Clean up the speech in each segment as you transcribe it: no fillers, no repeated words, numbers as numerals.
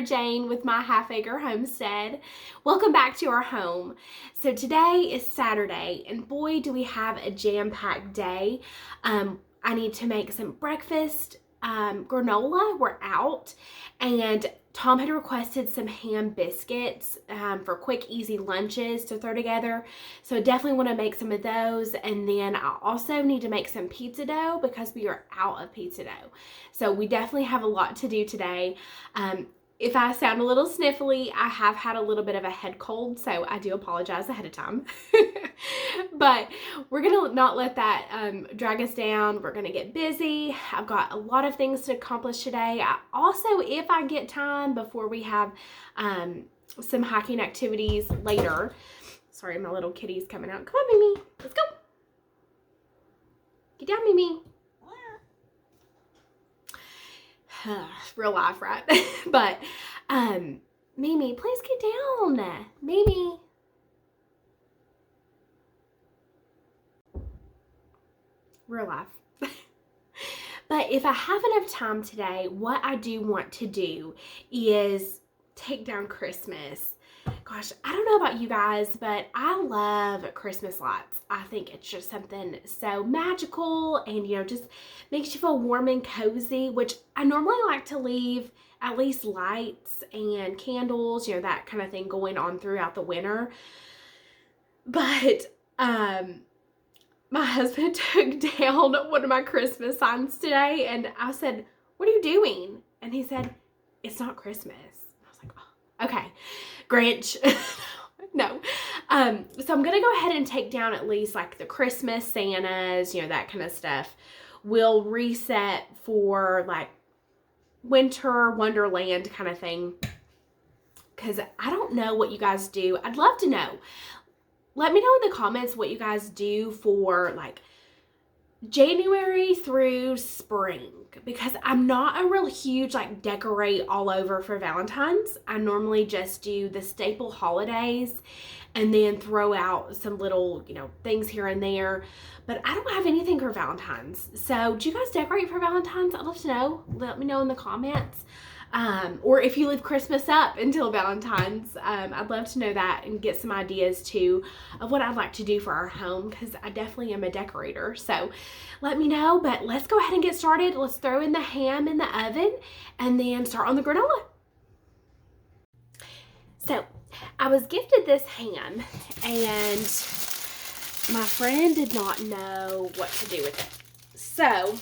Jane with my half-acre homestead. Welcome back to our home. So today is Saturday, and boy, do we have a jam-packed day. I need to make some breakfast. Granola, we're out, and Tom had requested some ham biscuits for quick, easy lunches to throw together. So definitely want to make some of those. And then I also need to make some pizza dough because we are out of pizza dough. So we definitely have a lot to do today. If I sound a little sniffly, I have had a little bit of a head cold, so I do apologize ahead of time. But we're going to not let that drag us down. We're going to get busy. I've got a lot of things to accomplish today. I also, if I get time before we have some hiking activities later. Sorry, my little kitty's coming out. Come on, Mimi. Let's go. Get down, Mimi. Real life, right? But Mimi, please get down. Mimi. Real life. But if I have enough time today, what I do want to do is take down Christmas. Gosh, I don't know about you guys, but I love Christmas lights. I think it's just something so magical and, just makes you feel warm and cozy, which I normally like to leave at least lights and candles, that kind of thing going on throughout the winter. But, my husband took down one of my Christmas signs today, and I said, "What are you doing?" And he said, "It's not Christmas." I was like, "Oh, okay, Grinch." No. So I'm going to go ahead and take down at least like the Christmas Santas, that kind of stuff. We'll reset for like winter wonderland kind of thing. Because I don't know what you guys do. I'd love to know. Let me know in the comments what you guys do for like January through spring, because I'm not a real huge like decorate all over for Valentine's. I normally just do the staple holidays and then throw out some little, things here and there. But I don't have anything for Valentine's. So do you guys decorate for Valentine's? I'd love to know. Let me know in the comments. Or if you leave Christmas up until Valentine's, I'd love to know that and get some ideas too of what I'd like to do for our home, because I definitely am a decorator. So let me know, but let's go ahead and get started. Let's throw in the ham in the oven and then start on the granola. So I was gifted this ham, and my friend did not know what to do with it. So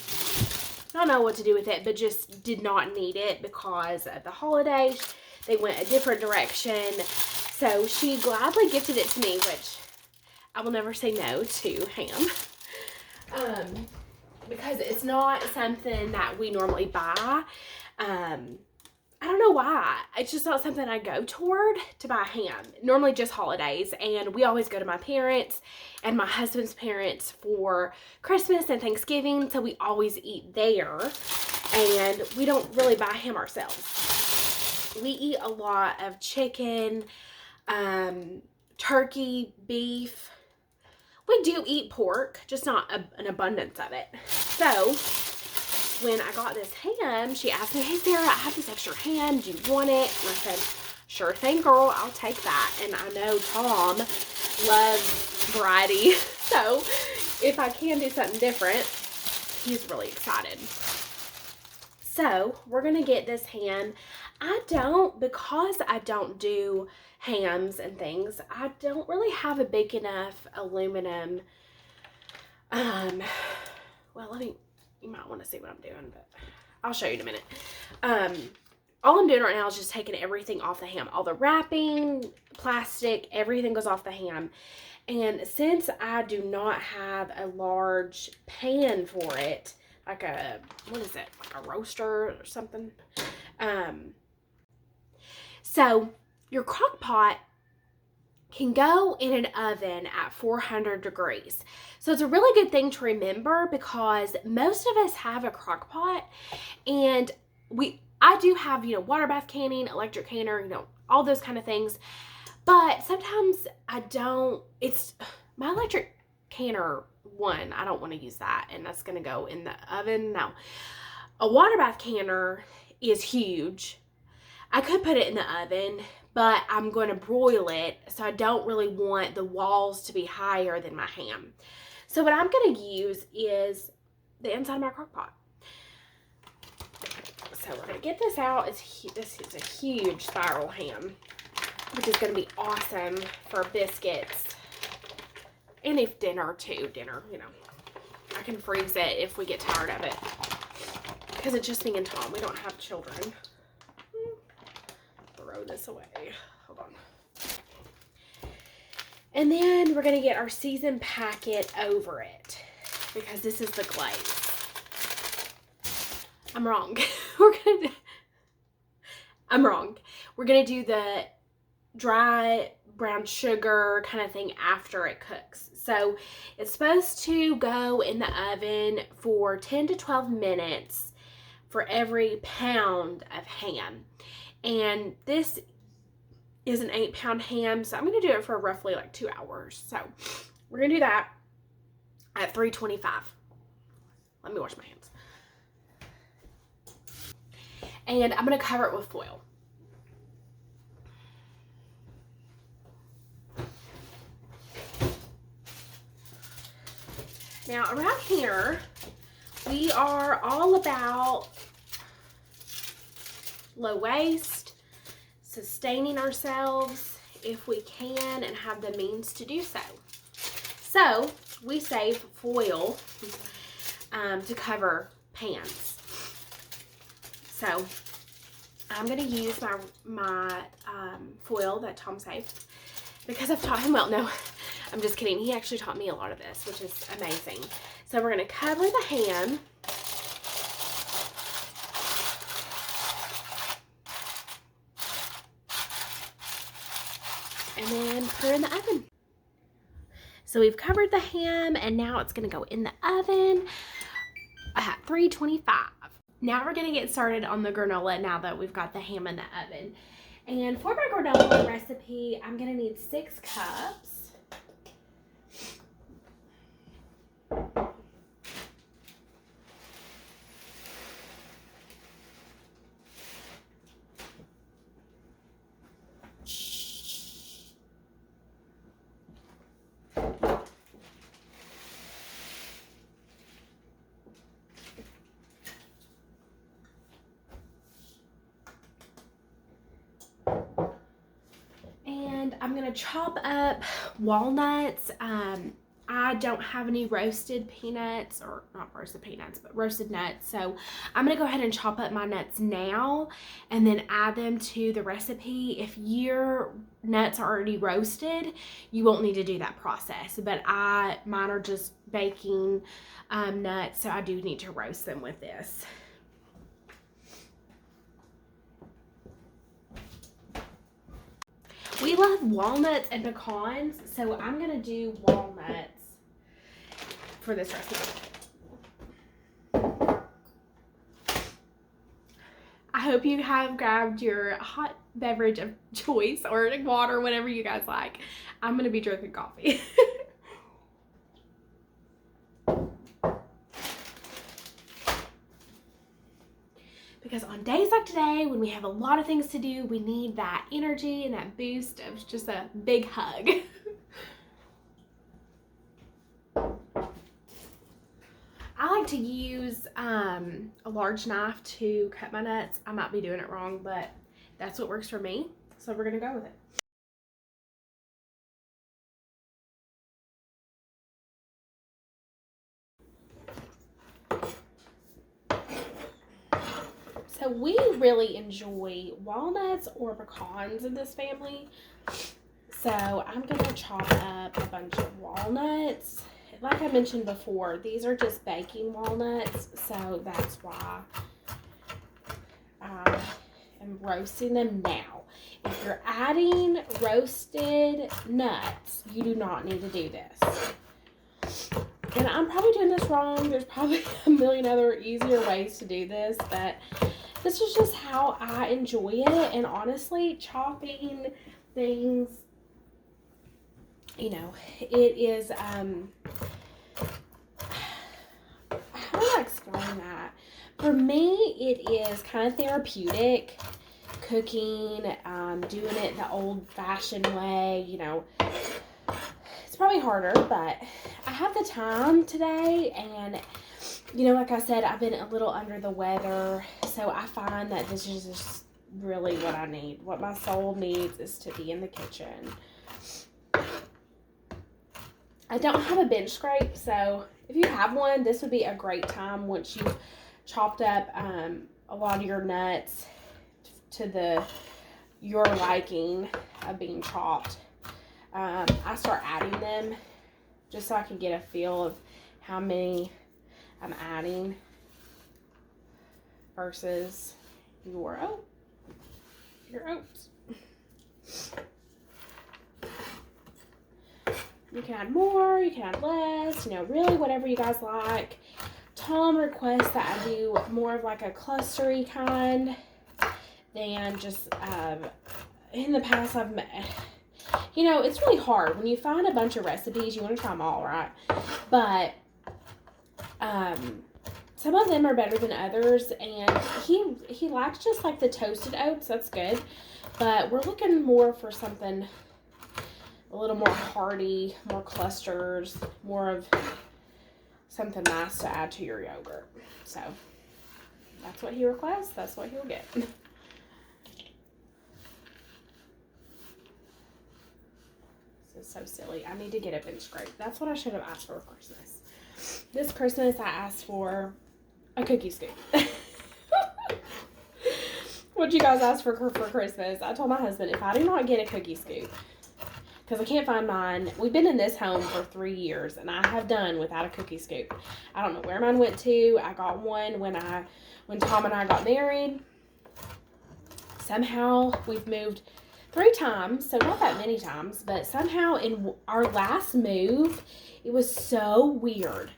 don't know what to do with it, but just did not need it because of the holidays. They went a different direction. So she gladly gifted it to me, which I will never say no to ham. Because it's not something that we normally buy. I don't know why. It's just not something I go toward to buy ham. Normally just holidays. And we always go to my parents and my husband's parents for Christmas and Thanksgiving. So we always eat there. And we don't really buy ham ourselves. We eat a lot of chicken, turkey, beef. We do eat pork, just not an abundance of it. So when I got this ham, she asked me, "Hey Sarah, I have this extra ham. Do you want it?" And I said, "Sure thing, girl. I'll take that." And I know Tom loves variety. So if I can do something different, he's really excited. So we're going to get this ham. Because I don't do hams and things, I don't really have a big enough aluminum. Well, you might want to see what I'm doing, but I'll show you in a minute. All I'm doing right now is just taking everything off the ham. All the wrapping, plastic, everything goes off the ham. And since I do not have a large pan for it, like what is it? Like a roaster or something. So your crock pot can go in an oven at 400 degrees. So it's a really good thing to remember, because most of us have a crock pot, and I do have, water bath canning, electric canner, all those kind of things. But sometimes I don't. It's my electric canner one. I don't want to use that, and that's going to go in the oven. No. A water bath canner is huge. I could put it in the oven, but I'm going to broil it, so I don't really want the walls to be higher than my ham. So what I'm going to use is the inside of my crock pot. So we're going to get this out. This is a huge spiral ham, which is going to be awesome for biscuits. And if dinner, you know. I can freeze it if we get tired of it. Because it's just me and Tom. We don't have children. Throw this away. Hold on. And then we're going to get our seasoned packet over it. Because this is the glaze. I'm wrong. I'm wrong. We're going to do the dry brown sugar kind of thing after it cooks. So it's supposed to go in the oven for 10 to 12 minutes for every pound of ham. And this is an 8-pound ham, so I'm going to do it for roughly like 2 hours. So we're going to do that at 325. Let me wash my hands. And I'm going to cover it with foil. Now, around here, we are all about low waste, sustaining ourselves if we can and have the means to do so. So, we save foil to cover pans. So, I'm going to use my foil that Tom saved because I've taught him well. No, I'm just kidding. He actually taught me a lot of this, which is amazing. So we're going to cover the ham. And then put it in the oven. So we've covered the ham and now it's going to go in the oven at 325. Now we're going to get started on the granola now that we've got the ham in the oven. And for my granola recipe, I'm going to need 6 cups. I'm going to chop up walnuts. I don't have any roasted peanuts, or not roasted peanuts, but roasted nuts. So I'm going to go ahead and chop up my nuts now and then add them to the recipe. If your nuts are already roasted, you won't need to do that process. But mine are just baking nuts, so I do need to roast them with this. We love walnuts and pecans, so I'm going to do walnuts for this recipe. I hope you have grabbed your hot beverage of choice or water, whatever you guys like. I'm going to be drinking coffee. Because on days like today, when we have a lot of things to do, we need that energy and that boost of just a big hug. I like to use a large knife to cut my nuts. I might be doing it wrong, but that's what works for me. So we're going to go with it. So we really enjoy walnuts or pecans in this family. So I'm going to chop up a bunch of walnuts. Like I mentioned before, these are just baking walnuts, so that's why I am roasting them now. If you're adding roasted nuts, you do not need to do this. And I'm probably doing this wrong. There's probably a million other easier ways to do this, but this is just how I enjoy it. And honestly, chopping things, you know, it is, how do I explain that? For me, it is kind of therapeutic cooking, doing it the old-fashioned way, you know. It's probably harder, but I have the time today, and, you know, like I said, I've been a little under the weather, so I find that this is just really what I need. What my soul needs is to be in the kitchen. I don't have a bench scrape, so if you have one, this would be a great time once you've chopped up a lot of your nuts to your liking of being chopped. I start adding them just so I can get a feel of how many I'm adding versus your oats. You can add more, you can add less, you know, really whatever you guys like. Tom requests that I do more of like a clustery kind than just, in the past you know, it's really hard. When you find a bunch of recipes, you want to try them all, right? But, some of them are better than others, and he likes just like the toasted oats. That's good. But we're looking more for something a little more hearty, more clusters, more of something nice to add to your yogurt. So that's what he requests. That's what he'll get. This is so silly. I need to get a bench scrape. That's what I should have asked for Christmas. This Christmas, I asked for a cookie scoop. What'd you guys ask for Christmas? I told my husband, if I do not get a cookie scoop, because I can't find mine. We've been in this home for 3 years, and I have done without a cookie scoop. I don't know where mine went to. I got one when Tom and I got married. Somehow we've moved 3 times, so not that many times, but somehow in our last move, it was so weird.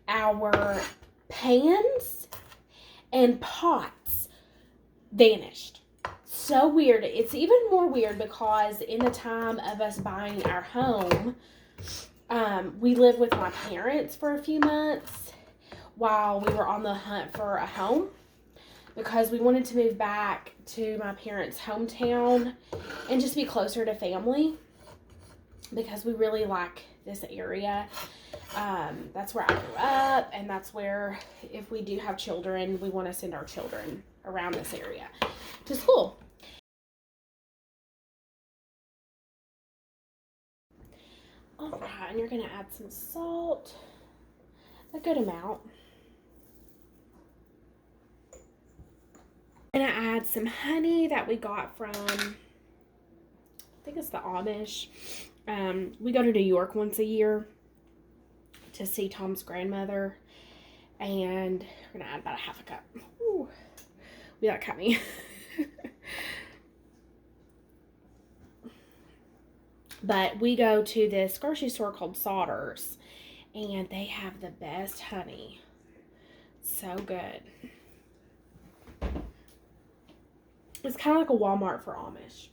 Our pans and pots vanished. So weird. It's even more weird because in the time of us buying our home, we lived with my parents for a few months while we were on the hunt for a home, because we wanted to move back to my parents' hometown and just be closer to family, because we really like this area. That's where I grew up, and that's where, if we do have children, we want to send our children around this area to school. Alright, and you're going to add some salt, a good amount. I'm going to add some honey that we got from, I think it's the Amish. We go to New York once a year to see Tom's grandmother, and we're going to add about a half a cup. Ooh, we got cut me. But we go to this grocery store called Sauter's, and they have the best honey. So good. It's kind of like a Walmart for Amish.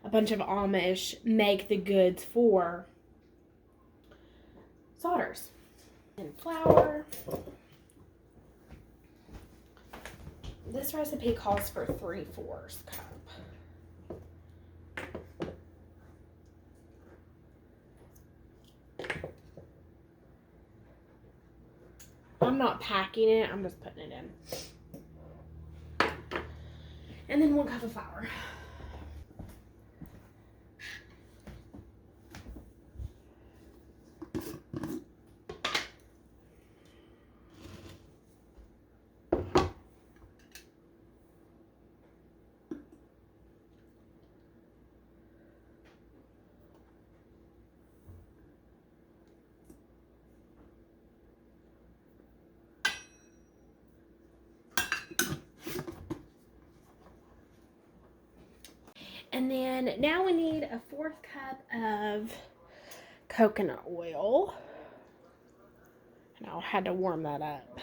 A bunch of Amish make the goods for Sauter's. And flour. This recipe calls for 3/4 cup. I'm not packing it, I'm just putting it in. And then 1 cup of flour. And then now we need a 1/4 cup of coconut oil. And I had to warm that up.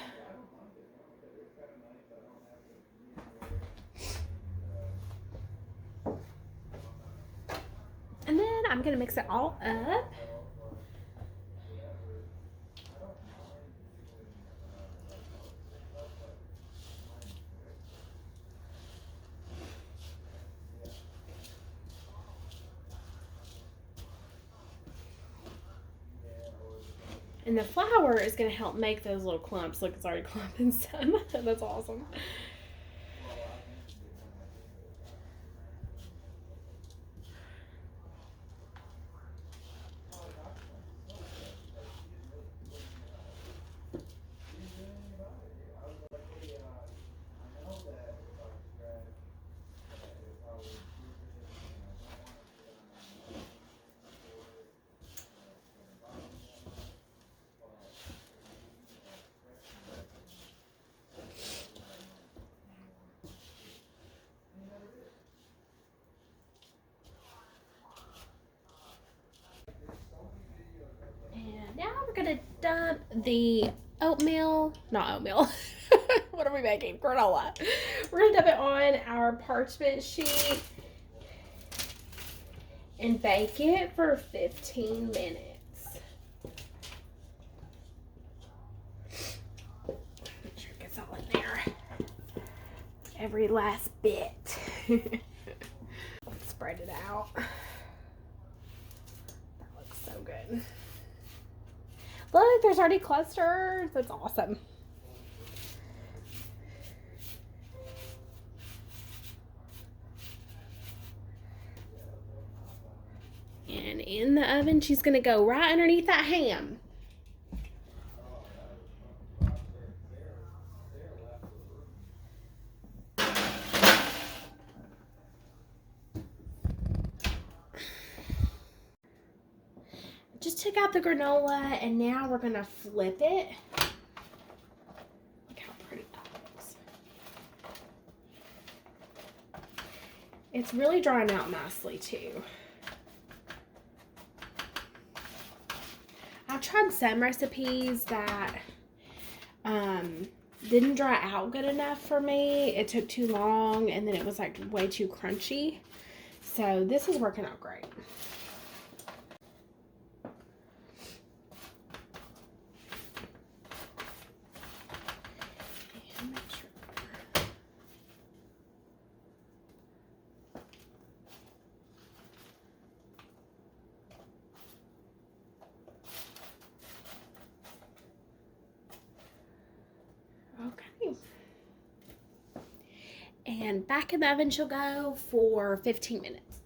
And then I'm going to mix it all up. And the flour is going to help make those little clumps. Look, it's already clumping some. That's awesome. Now we're gonna dump the oatmeal, not oatmeal. What are we making? Granola. We're gonna dump it on our parchment sheet and bake it for 15 minutes. Make sure it gets all in there. Every last bit. Spread it out. That looks so good. Look, there's already clusters. That's awesome. And in the oven, she's going to go right underneath that ham. Just took out the granola, and now we're going to flip it. Look how pretty that looks. It's really drying out nicely, too. I've tried some recipes that didn't dry out good enough for me. It took too long, and then it was like way too crunchy. So this is working out great. Okay. And back in the oven she'll go for 15 minutes.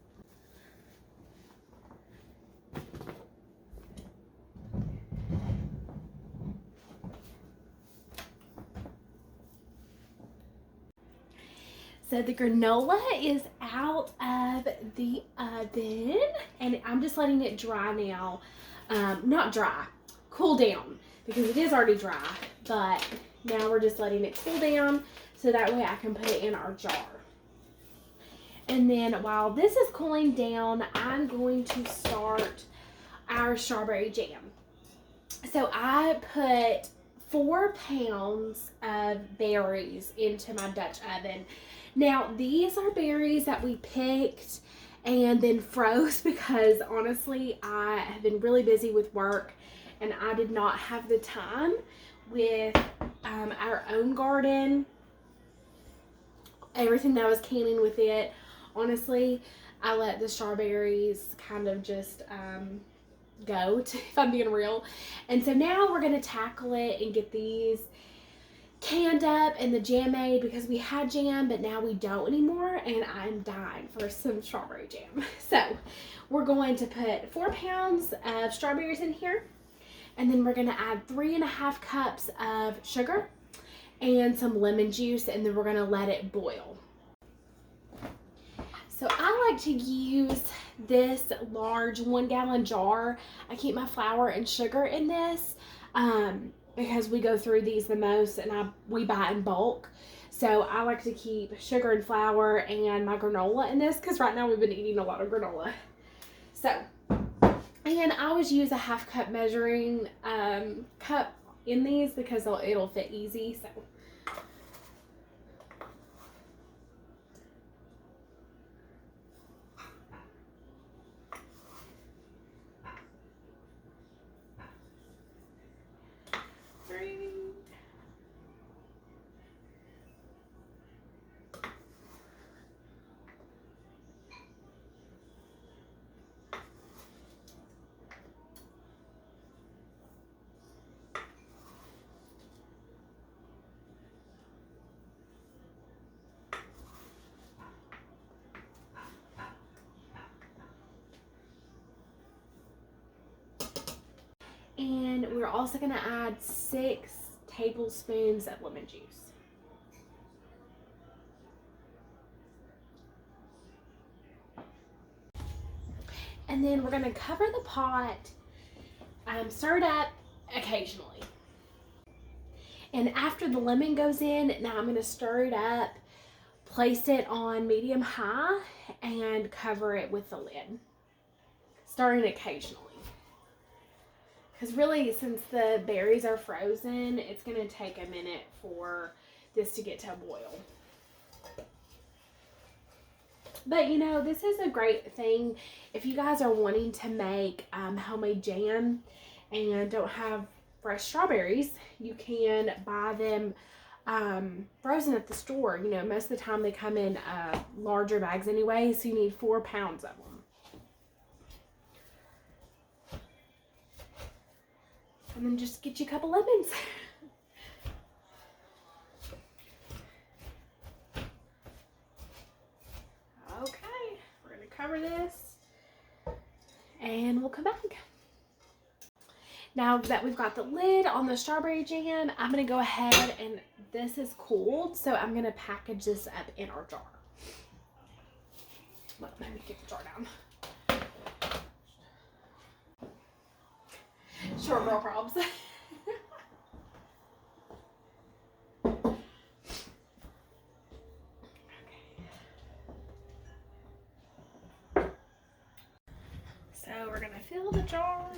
So the granola is out of the oven, and I'm just letting it dry now. Not dry, cool down, because it is already dry, but now we're just letting it cool down so that way I can put it in our jar. And then while this is cooling down, I'm going to start our strawberry jam. So I put 4 pounds of berries into my Dutch oven. Now, these are berries that we picked and then froze because honestly, I have been really busy with work and I did not have the time with our own garden, everything that was canning with it. Honestly, I let the strawberries kind of just go, if I'm being real. And so now we're going to tackle it and get these canned up and the jam made, because we had jam but now we don't anymore, and I'm dying for some strawberry jam. So we're going to put 4 pounds of strawberries in here, and then we're going to add 3.5 cups of sugar and some lemon juice, and then we're going to let it boil. So I like to use this large 1-gallon jar. I keep my flour and sugar in this because we go through these the most, and we buy in bulk. So I like to keep sugar and flour and my granola in this, because right now we've been eating a lot of granola. So, and I always use a 1/2 cup measuring cup in these because it'll fit easy. So. And we're also going to add 6 tablespoons of lemon juice. And then we're going to cover the pot, stir it up occasionally. And after the lemon goes in, now I'm going to stir it up, place it on medium-high, and cover it with the lid. Stirring occasionally. Because really, since the berries are frozen, it's going to take a minute for this to get to a boil. But you know, this is a great thing if you guys are wanting to make homemade jam and don't have fresh strawberries. You can buy them frozen at the store. You know, most of the time they come in larger bags anyway, so you need 4 pounds of them. And then just get you a couple lemons. Okay, we're going to cover this and we'll come back. Now that we've got the lid on the strawberry jam, I'm going to go ahead and this is cooled, so I'm going to package this up in our jar. Let me get the jar down. Short girl probs. So we're going to fill the jar.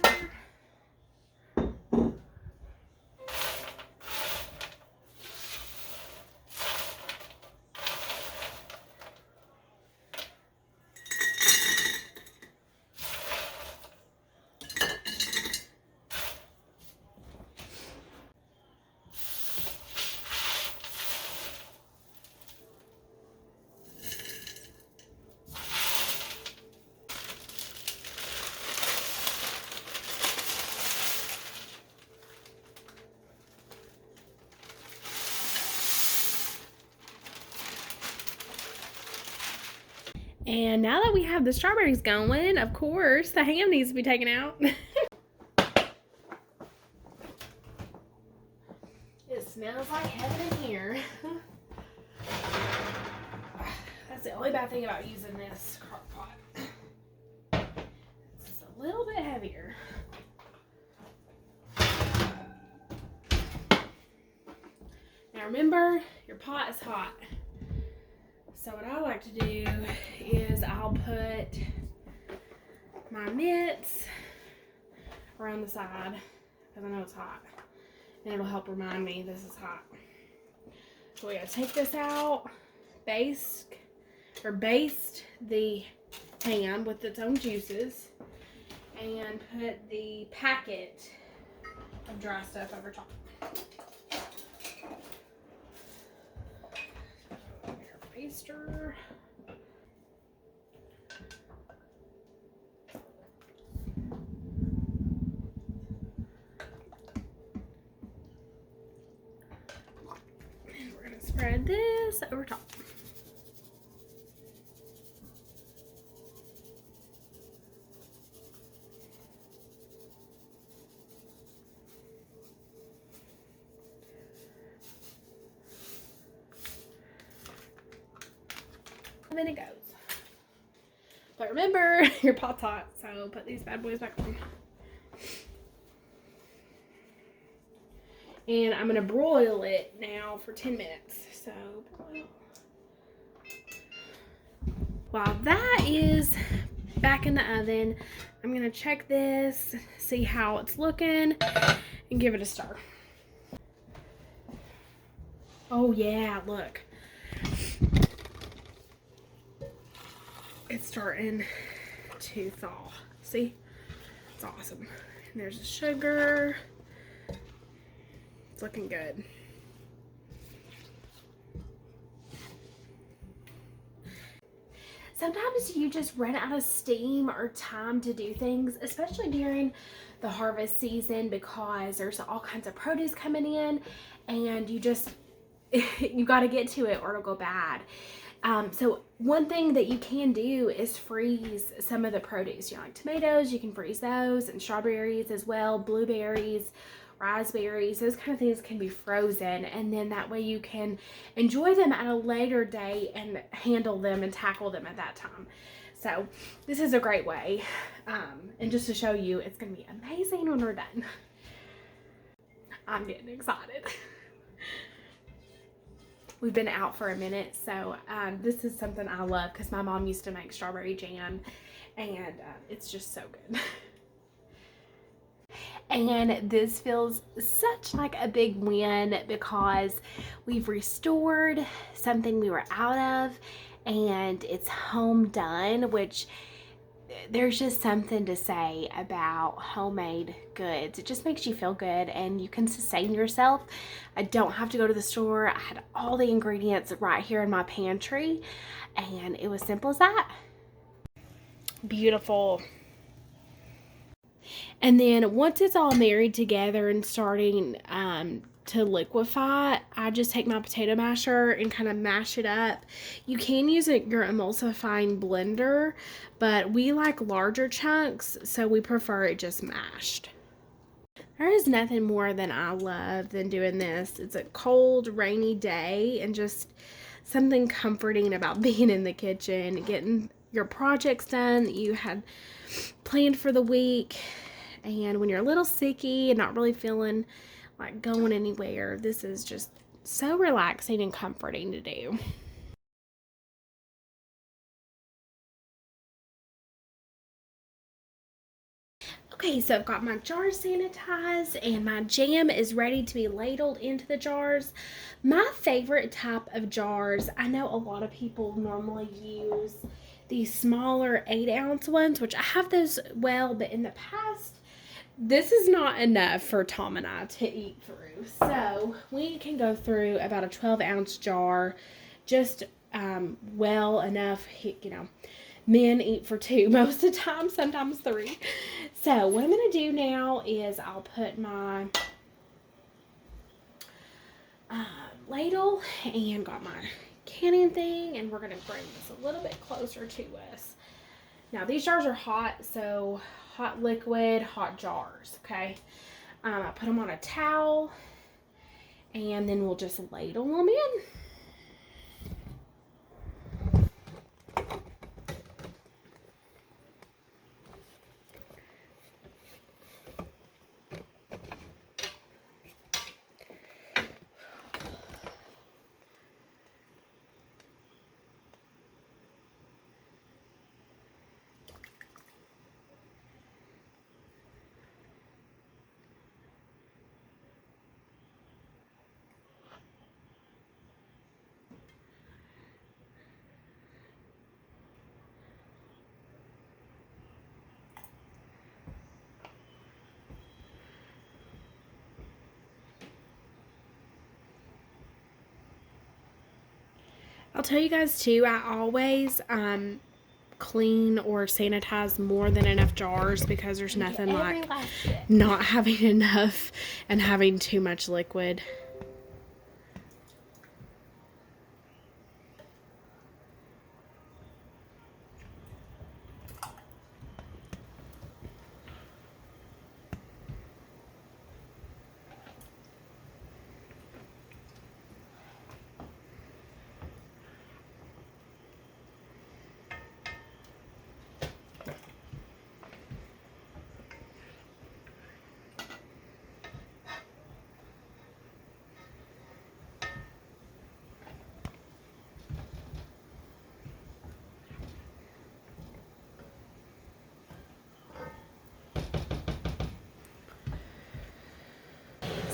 And now that we have the strawberries going, of course, the ham needs to be taken out. It smells like heaven in here. That's the only bad thing about using this crock pot. It's a little bit heavier. Now remember, your pot is hot. So what I like to do is I'll put my mitts around the side because I know it's hot. And it'll help remind me this is hot. So we gotta take this out, baste the ham with its own juices, and put the packet of dry stuff over top. Baster. And we're going to spread this over top. And then it goes. But remember, your pot's hot, so put these bad boys back on. And I'm gonna broil it now for 10 minutes. So broil. While that is back in the oven, I'm gonna check this, see how it's looking, and give it a stir. Oh yeah, look. It's starting to thaw. See? It's awesome. And there's the sugar. It's looking good. Sometimes you just run out of steam or time to do things, especially during the harvest season, because there's all kinds of produce coming in and you got to get to it or it'll go bad. So one thing that you can do is freeze some of the produce. You know, like tomatoes, you can freeze those, and strawberries as well, blueberries, raspberries, those kind of things can be frozen, and then that way you can enjoy them at a later date and handle them and tackle them at that time. So this is a great way, and just to show you, it's going to be amazing when we're done. I'm getting excited. We've been out for a minute, so this is something I love because my mom used to make strawberry jam, and it's just so good. And this feels such like a big win because we've restored something we were out of, and it's home done, which there's just something to say about homemade goods. It just makes you feel good and you can sustain yourself. I don't have to go to the store. I had all the ingredients right here in my pantry, and it was simple as that. Beautiful. And then once it's all married together and starting to liquefy, I just take my potato masher and kind of mash it up. You can use your emulsifying blender, but we like larger chunks, so we prefer it just mashed. There is nothing more than I love than doing this. It's a cold, rainy day, and just something comforting about being in the kitchen, getting your projects done that you had planned for the week. And when you're a little sicky and not really feeling like going anywhere, this is just so relaxing and comforting to do. Okay, so I've got my jars sanitized and my jam is ready to be ladled into the jars. My favorite type of jars, I know a lot of people normally use these smaller 8-ounce ones, which I have those well, but in the past, this is not enough for Tom and I to eat through. So we can go through about a 12-ounce jar, just well enough, you know, men eat for 2 most of the time, sometimes 3. So what I'm going to do now is I'll put my ladle and got my canning thing, and we're going to bring this a little bit closer to us. Now these jars are hot, so hot liquid, hot jars, okay? I put them on a towel, and then we'll just ladle them in. I'll tell you guys too, I always clean or sanitize more than enough jars because there's nothing like not having enough and having too much liquid.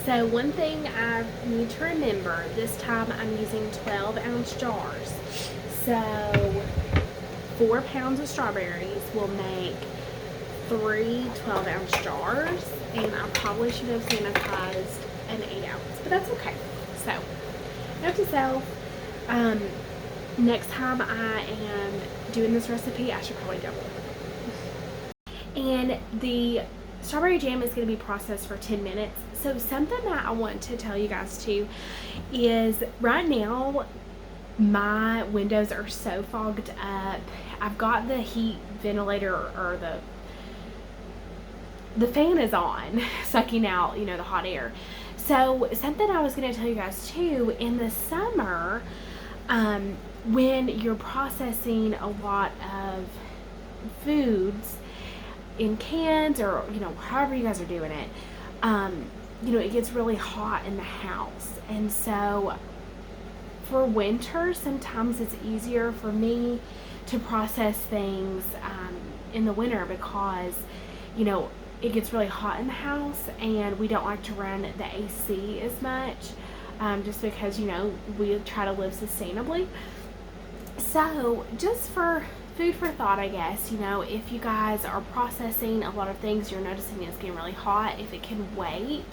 So one thing I need to remember, this time I'm using 12-ounce jars. So 4 pounds of strawberries will make 3 12-ounce jars, and I probably should have sanitized an 8-ounce, but that's okay. So, note to self, next time I am doing this recipe, I should probably double. And the strawberry jam is going to be processed for 10 minutes. So something that I want to tell you guys too is right now My windows are so fogged up. I've got the heat ventilator, or the fan is on, sucking out, you know, the hot air. So something I was going to tell you guys too, in the summer, when you're processing a lot of foods in cans, or, you know, however you guys are doing it, you know, it gets really hot in the house. And so for winter, sometimes it's easier for me to process things in the winter, because, you know, it gets really hot in the house and we don't like to run the AC as much, just because, you know, we try to live sustainably. So just for food for thought, I guess, you know, if you guys are processing a lot of things, you're noticing it's getting really hot, if it can wait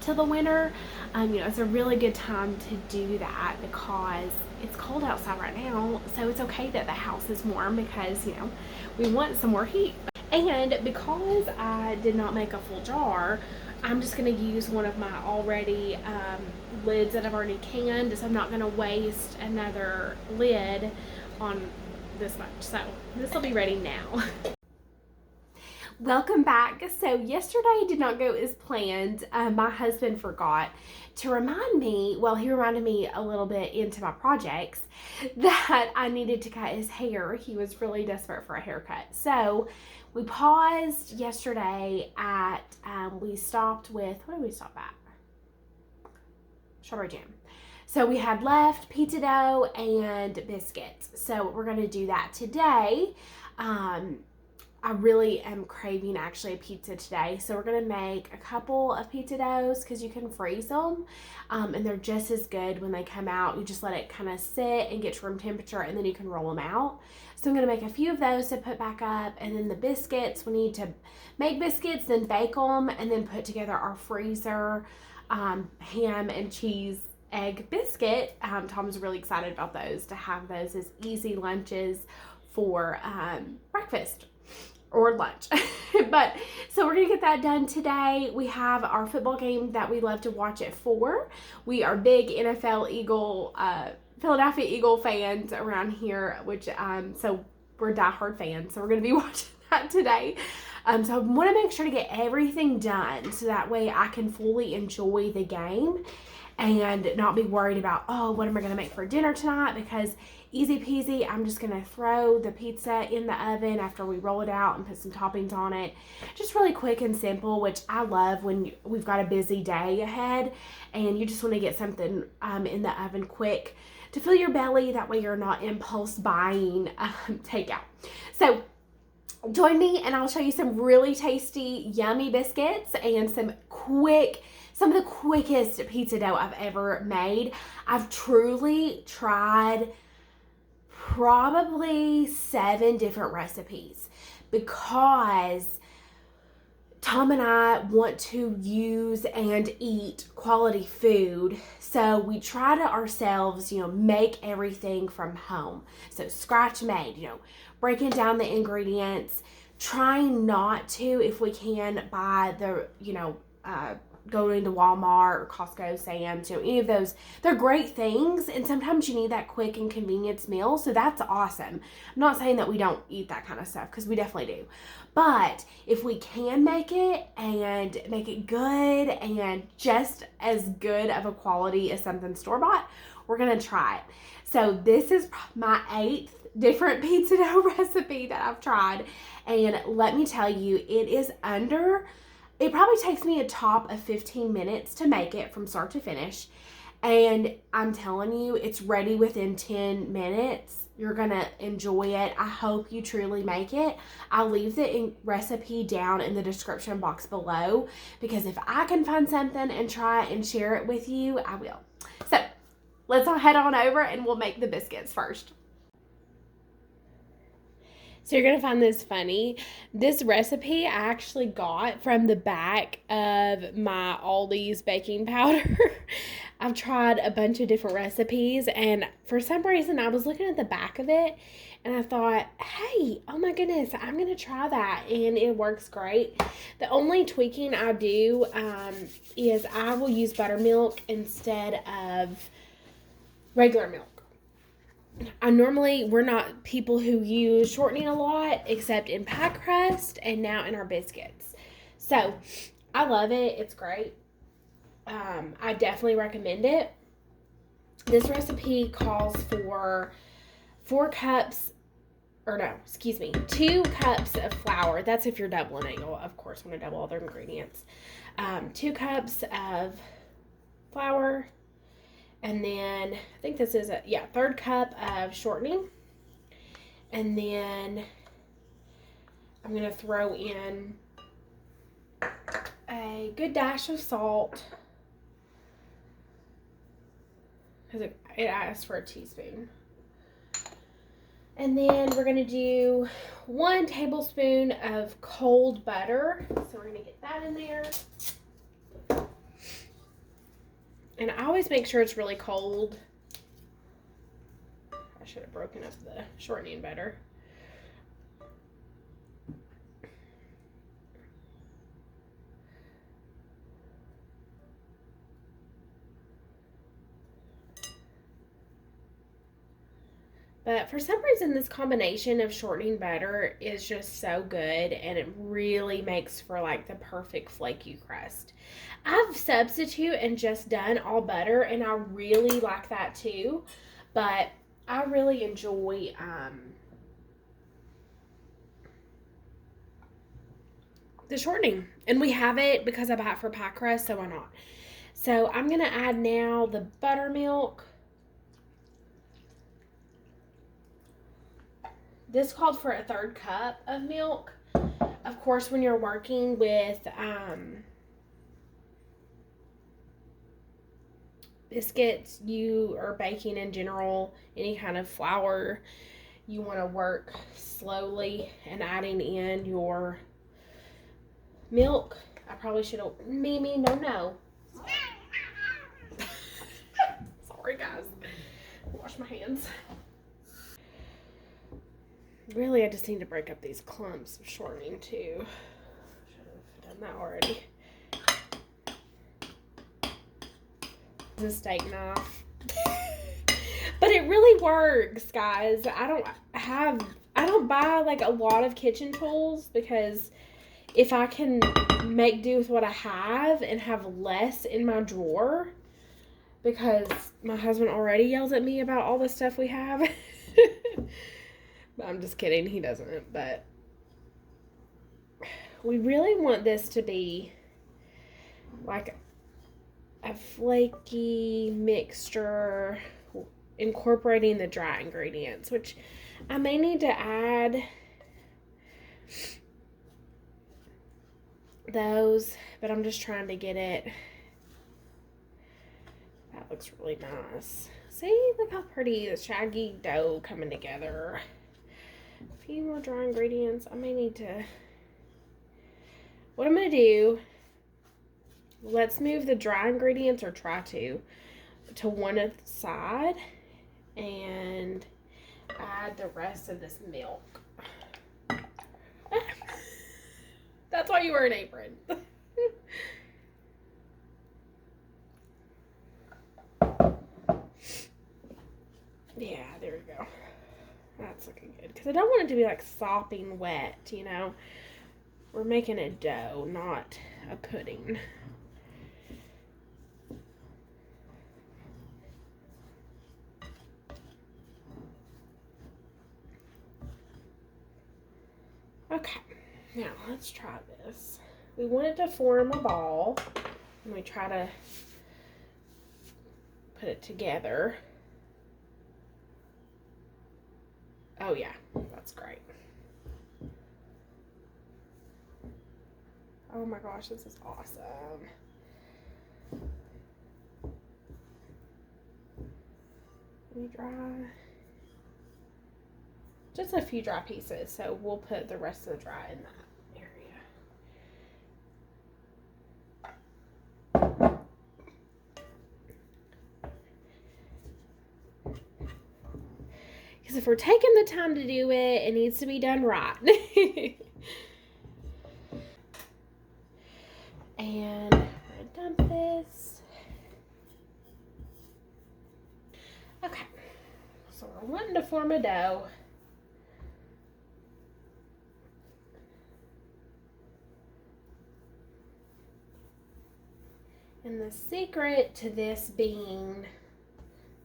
till the winter, you know, it's a really good time to do that, because it's cold outside right now. So it's okay that the house is warm, because, you know, we want some more heat. And because I did not make a full jar, I'm just going to use one of my already lids that I've already canned. So I'm not going to waste another lid on this much. So this will be ready now. Welcome back. So yesterday did not go as planned. My husband forgot to remind me, well, he reminded me a little bit into my projects, that I needed to cut his hair. He was really desperate for a haircut. So we paused yesterday at, we stopped with, what did we stop at? Strawberryjam. So we had left pizza dough and biscuits. So we're going to do that today. I really am craving actually a pizza today. So we're going to make a couple of pizza doughs, because you can freeze them. And they're just as good when they come out. You just let it kind of sit and get to room temperature, and then you can roll them out. So I'm going to make a few of those to put back up. And then the biscuits, we need to make biscuits, then bake them, and then put together our freezer ham and cheese egg biscuit. Tom's really excited about those, to have those as easy lunches for breakfast or lunch. But so we're gonna get that done today. We have our football game that we love to watch at 4. We are big NFL Philadelphia Eagle fans around here, which so we're diehard fans. So we're gonna be watching that today. So I want to make sure to get everything done, so that way I can fully enjoy the game and not be worried about, oh, what am I going to make for dinner tonight? Because easy peasy, I'm just going to throw the pizza in the oven after we roll it out and put some toppings on it. Just really quick and simple, which I love when we've got a busy day ahead and you just want to get something in the oven quick to fill your belly. That way you're not impulse buying takeout. So join me and I'll show you some really tasty, yummy biscuits and some of the quickest pizza dough I've ever made. I've truly tried probably 7 different recipes, because Tom and I want to use and eat quality food. So we try to ourselves, make everything from home. So scratch made, breaking down the ingredients, trying not to, if we can, buy the, go into Walmart or Costco, Sam's, any of those. They're great things, and sometimes you need that quick and convenience meal, so that's awesome. I'm not saying that we don't eat that kind of stuff, because we definitely do. But if we can make it and make it good and just as good of a quality as something store-bought, we're going to try it. So this is my 8th different pizza dough recipe that I've tried, and let me tell you, it probably takes me a top of 15 minutes to make it from start to finish. And I'm telling you, it's ready within 10 minutes. You're going to enjoy it. I hope you truly make it. I'll leave the recipe down in the description box below, because if I can find something and try and share it with you, I will. So let's all head on over and we'll make the biscuits first. So you're going to find this funny. This recipe I actually got from the back of my Aldi's baking powder. I've tried a bunch of different recipes, and for some reason I was looking at the back of it and I thought, hey, oh my goodness, I'm going to try that, and it works great. The only tweaking I do is I will use buttermilk instead of regular milk. we're not people who use shortening a lot, except in pie crust and now in our biscuits. So I love it. It's great. I definitely recommend it. This recipe calls for 2 cups of flour. That's if you're doubling it. You'll, of course, want to double all their ingredients. 2 cups of flour, and then I think this is 1/3 cup of shortening, and then I'm going to throw in a good dash of salt, because it asks for a teaspoon. And then we're going to do 1 tablespoon of cold butter. So we're going to get that in there. And I always make sure it's really cold. I should have broken up the shortening better. But for some reason, this combination of shortening butter is just so good, and it really makes for like the perfect flaky crust. I've substituted and just done all butter, and I really like that too. But I really enjoy the shortening, and we have it because I buy it for pie crust, so why not? So I'm gonna add now the buttermilk. This called for 1/3 cup of milk. Of course, when you're working with biscuits, you are baking in general, any kind of flour, you want to work slowly and adding in your milk. I probably should have, Mimi, no. Sorry, guys. Wash my hands. Really, I just need to break up these clumps of shortening too. Should have done that already. The steak knife. But it really works, guys. I don't buy like a lot of kitchen tools, because if I can make do with what I have and have less in my drawer, because my husband already yells at me about all the stuff we have. I'm just kidding, he doesn't, but we really want this to be like a flaky mixture, incorporating the dry ingredients, which I may need to add those, but I'm just trying to get it. That looks really nice. See, look how pretty the shaggy dough coming together. A few more dry ingredients. I may need to, what I'm going to do, let's move the dry ingredients, or try to one side, and add the rest of this milk. That's why you wear an apron. Yeah, there we go. That's looking good, because I don't want it to be like sopping wet, you know. We're making a dough, not a pudding. Okay, now let's try this. We want it to form a ball, and we try to put it together. Oh yeah, that's great. Oh my gosh, this is awesome. Let me dry. Just a few dry pieces, so we'll put the rest of the dry in that area. Because if we're taking the time to do it, it needs to be done right. And I'm gonna dump this. Okay, So we're wanting to form a dough. And the secret to this being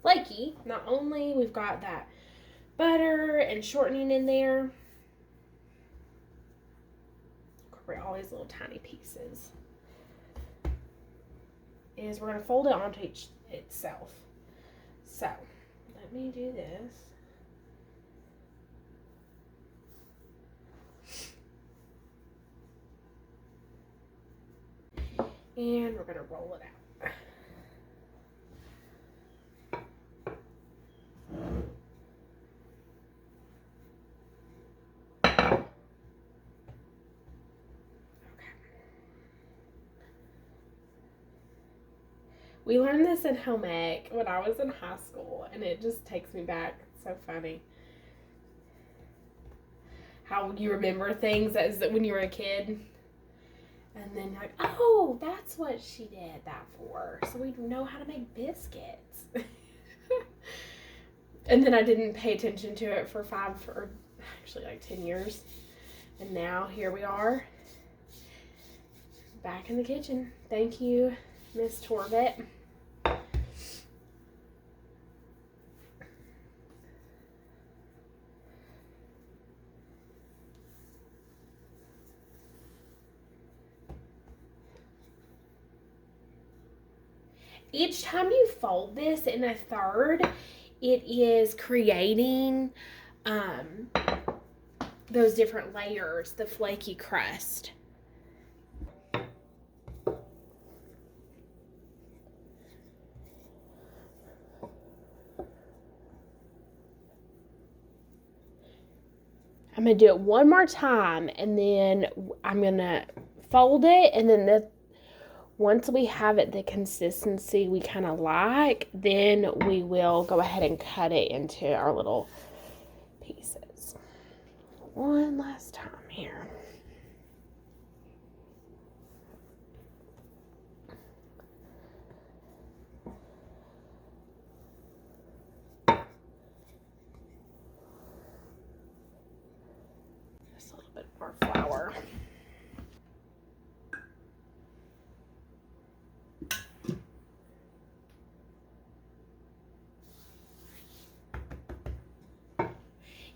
flaky, not only we've got that butter and shortening in there, incorporate all these little tiny pieces, is we're going to fold it onto itself. So let me do this. And we're going to roll it out. We learned this in home ec when I was in high school, and it just takes me back. It's so funny how you remember things as when you were a kid, and then you're like, oh, that's what she did that for, so we know how to make biscuits. And then I didn't pay attention to it for 5 or actually like 10 years, and now here we are back in the kitchen. Thank you, Miss Torvet. Each time you fold this in a third, it is creating those different layers, the flaky crust. I'm going to do it one more time, and then I'm going to fold it, and then once we have it the consistency we kind of like, then we will go ahead and cut it into our little pieces. One last time here. Just a little bit more flour.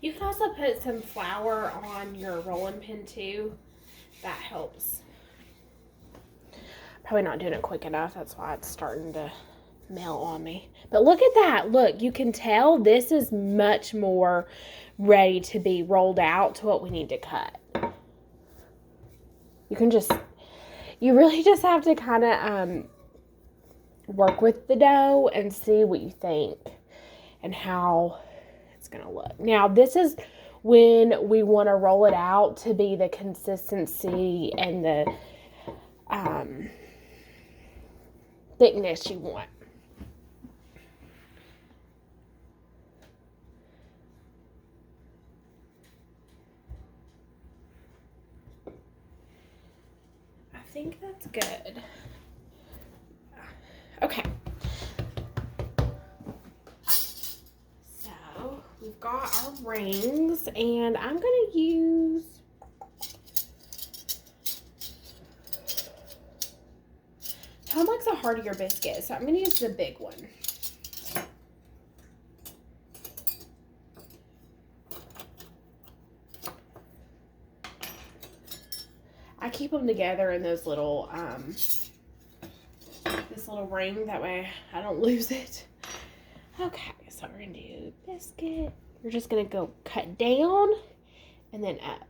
You can also put some flour on your rolling pin too. That helps. Probably not doing it quick enough. That's why it's starting to melt on me. But look at that. Look, you can tell this is much more ready to be rolled out to what we need to cut. You really just have to kind of work with the dough and see what you think and how it's gonna look. Now this is when we want to roll it out to be the consistency and the thickness you want. I think that's good. Okay. We've got our rings, and I'm going to use Tom likes a heartier biscuit, so I'm going to use the big one. I keep them together in those little, this little ring, that way I don't lose it. Okay, so we're going to do biscuit. We're just going to go cut down and then up.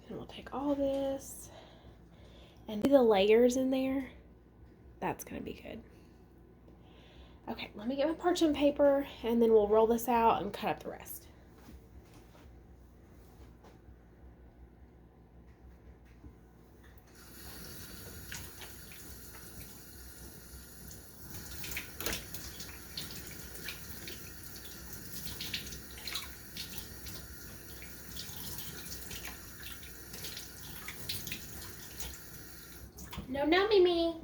And we'll take all this and do the layers in there. That's going to be good. Okay, let me get my parchment paper, and then we'll roll this out and cut up the rest. No, no, Mimi.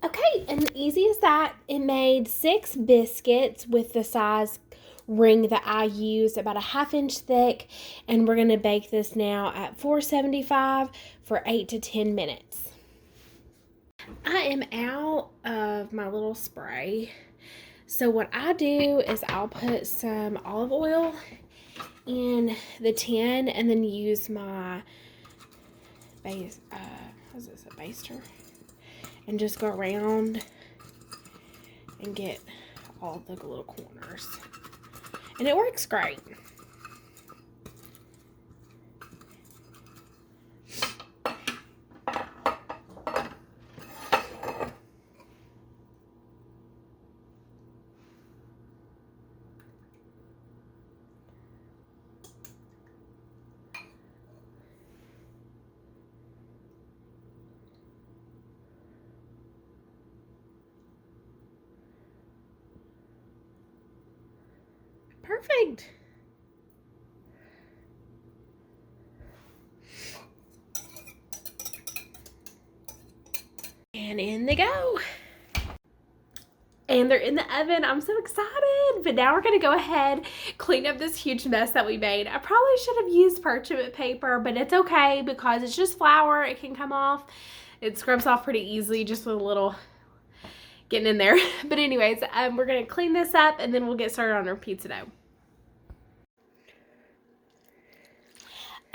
Okay, and easy as that. It made 6 biscuits with the size ring that I used, about a 1/2 inch thick, and we're going to bake this now at 475 for 8 to 10 minutes. I am out of my little spray, so what I do is I'll put some olive oil in the tin and then use my base, what's this, a baster? And just go around and get all the little corners. And it works great. Perfect. And in they go. And they're in the oven. I'm so excited. But now we're going to go ahead, clean up this huge mess that we made. I probably should have used parchment paper, but it's okay because it's just flour. It can come off. It scrubs off pretty easily just with a little getting in there. But anyways, we're going to clean this up and then we'll get started on our pizza dough.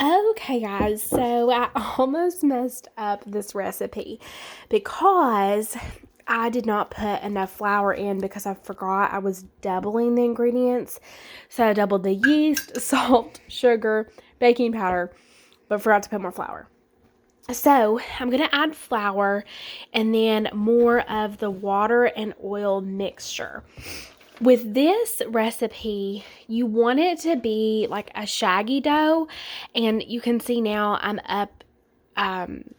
Okay guys, so I almost messed up this recipe because I did not put enough flour in because I forgot I was doubling the ingredients. So I doubled the yeast, salt, sugar, baking powder, but forgot to put more flour. So I'm going to add flour and then more of the water and oil mixture. With this recipe, you want it to be like a shaggy dough, and you can see now I'm up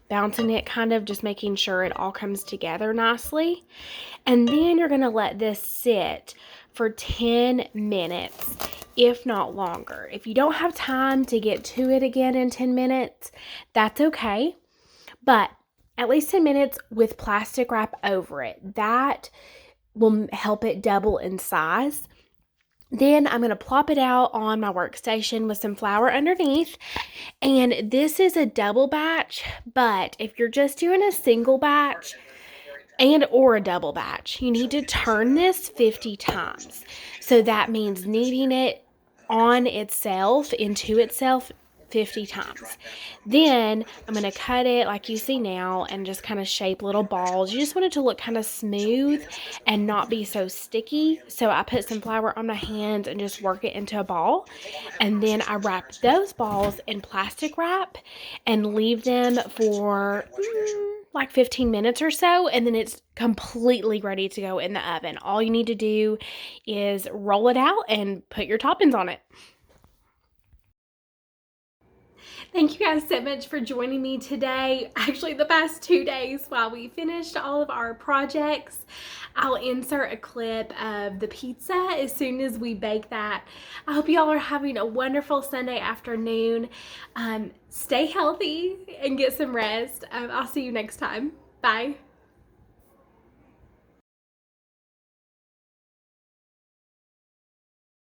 bouncing it, kind of just making sure it all comes together nicely. And then you're going to let this sit for 10 minutes, if not longer. If you don't have time to get to it again in 10 minutes, that's okay. But at least 10 minutes with plastic wrap over it. That will help it double in size. Then I'm going to plop it out on my workstation with some flour underneath. And this is a double batch, but if you're just doing a single batch or a double batch, you need to turn this 50 times. So that means kneading it on itself, into itself, 50 times. Then I'm going to cut it like you see now and just kind of shape little balls. You just want it to look kind of smooth and not be so sticky. So I put some flour on my hands and just work it into a ball. And then I wrap those balls in plastic wrap and leave them for like 15 minutes or so, and then it's completely ready to go in the oven. All you need to do is roll it out and put your toppings on it. Thank you guys so much for joining me today. Actually, the past 2 days while we finished all of our projects. I'll insert a clip of the pizza as soon as we bake that. I hope y'all are having a wonderful Sunday afternoon. Stay healthy and get some rest. I'll see you next time. Bye.